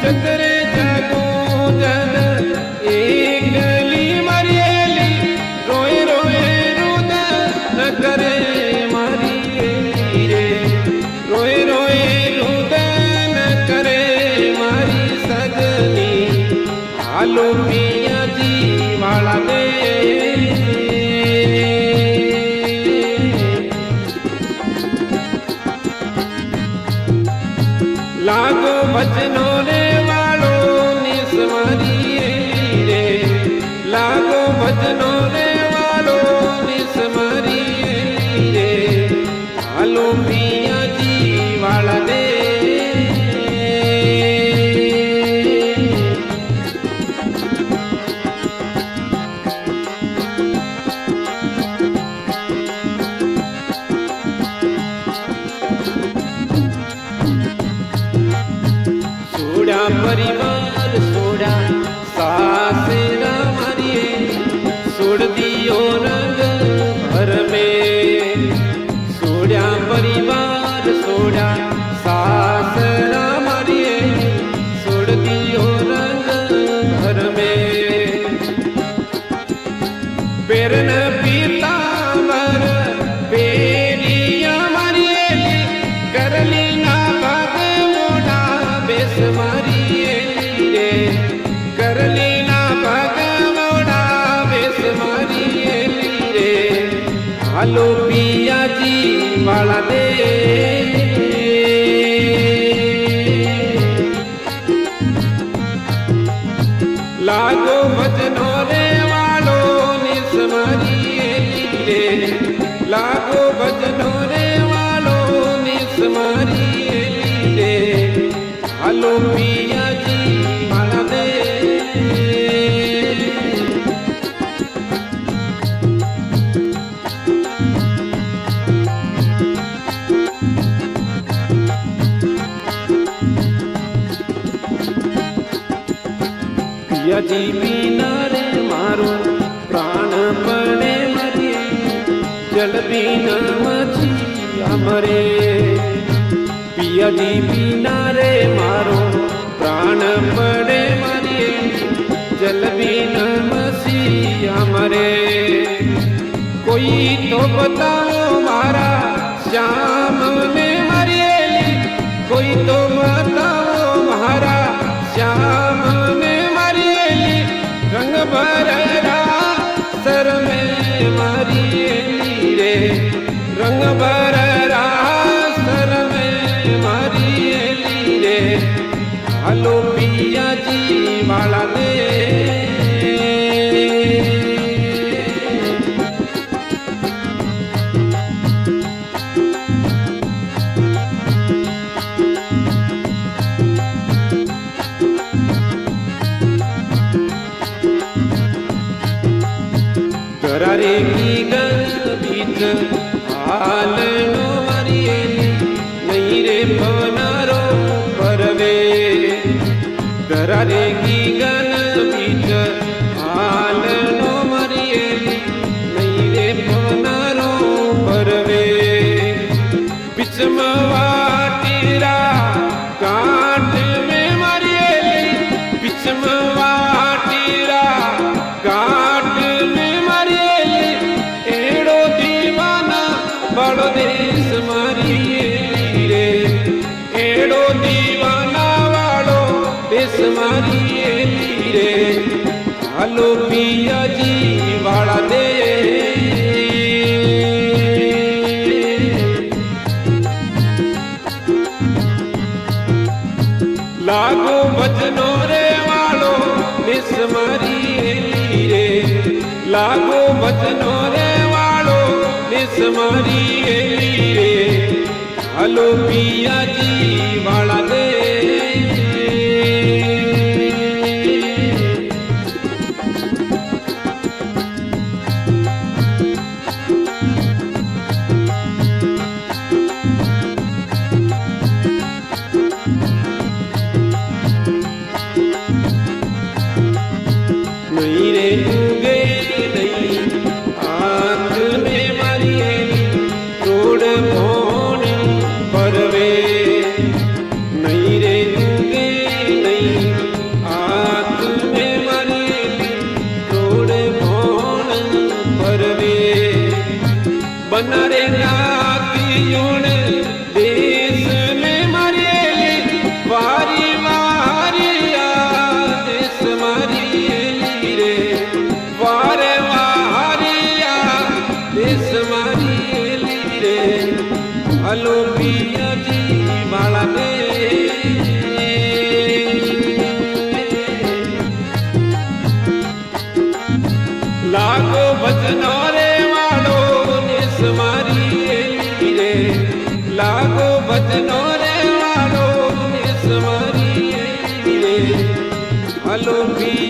चतरे जागो जन एकली मरियली रोए रोए रुदन करे मारी रे रोए रोए रुदन करे मारी सजनी आलो पिया जी वाला दे लागो भजनो रे वालो निस मारी रे लागो भजनो रे वालो निस मारी रे आलो पिया जी वाला दे परिवार सोड़ा सासरा मारिए सोड़ दियो रंग भर में सोड़ा परिवार सोड़ा सासरा मारिए सोड़ दियो रंग भर में पेरन पीता वर पेरिया मारिए करली ना भाग मोड़ा बेस मारी करलीना भगवड़ा बेस मारी रे आलो पिया जी वाला दे लागो भजनो रे वालो निस मारी रे लागो भजनो रे वालो निस मारी रे आलो पिया जी वाला दे पिया जी बिना रे मारो प्राण पड़े मरिए जल बिना मछिया मरे पिया जी बिना रे मारो प्राण पड़े मरिए जल बिना मछिया मरे कोई तो बताओ मारा श्याम ने मरिएली कोई तो बताओ मारा श्याम ने रंग भररा सर में मारिएली रे रंग भररा सर में मारिएली रे आलो पिया जी वाला दे करारे की गल बीच आलनो मरिएली नहीं रे पवनारो परवे करारे की गल बीच आलनो मरिएली नहीं रे पवनारो परवे पिछमवाटीरा कांट में मरिएली पिछमवाटीरा कांट बड़ो देश मारिएली रे एड़ो दीवाना वालो देश मारिएली रे आलो पिया जी वाला दे लागो भजनो रे वालो देश मारिएली रे लागो भजनो रे निस मारिएली रे आलो पिया जी वाला दे नहीं रे उगे नहीं आंख में मारिएली तोड़ भोन परवे અલોભી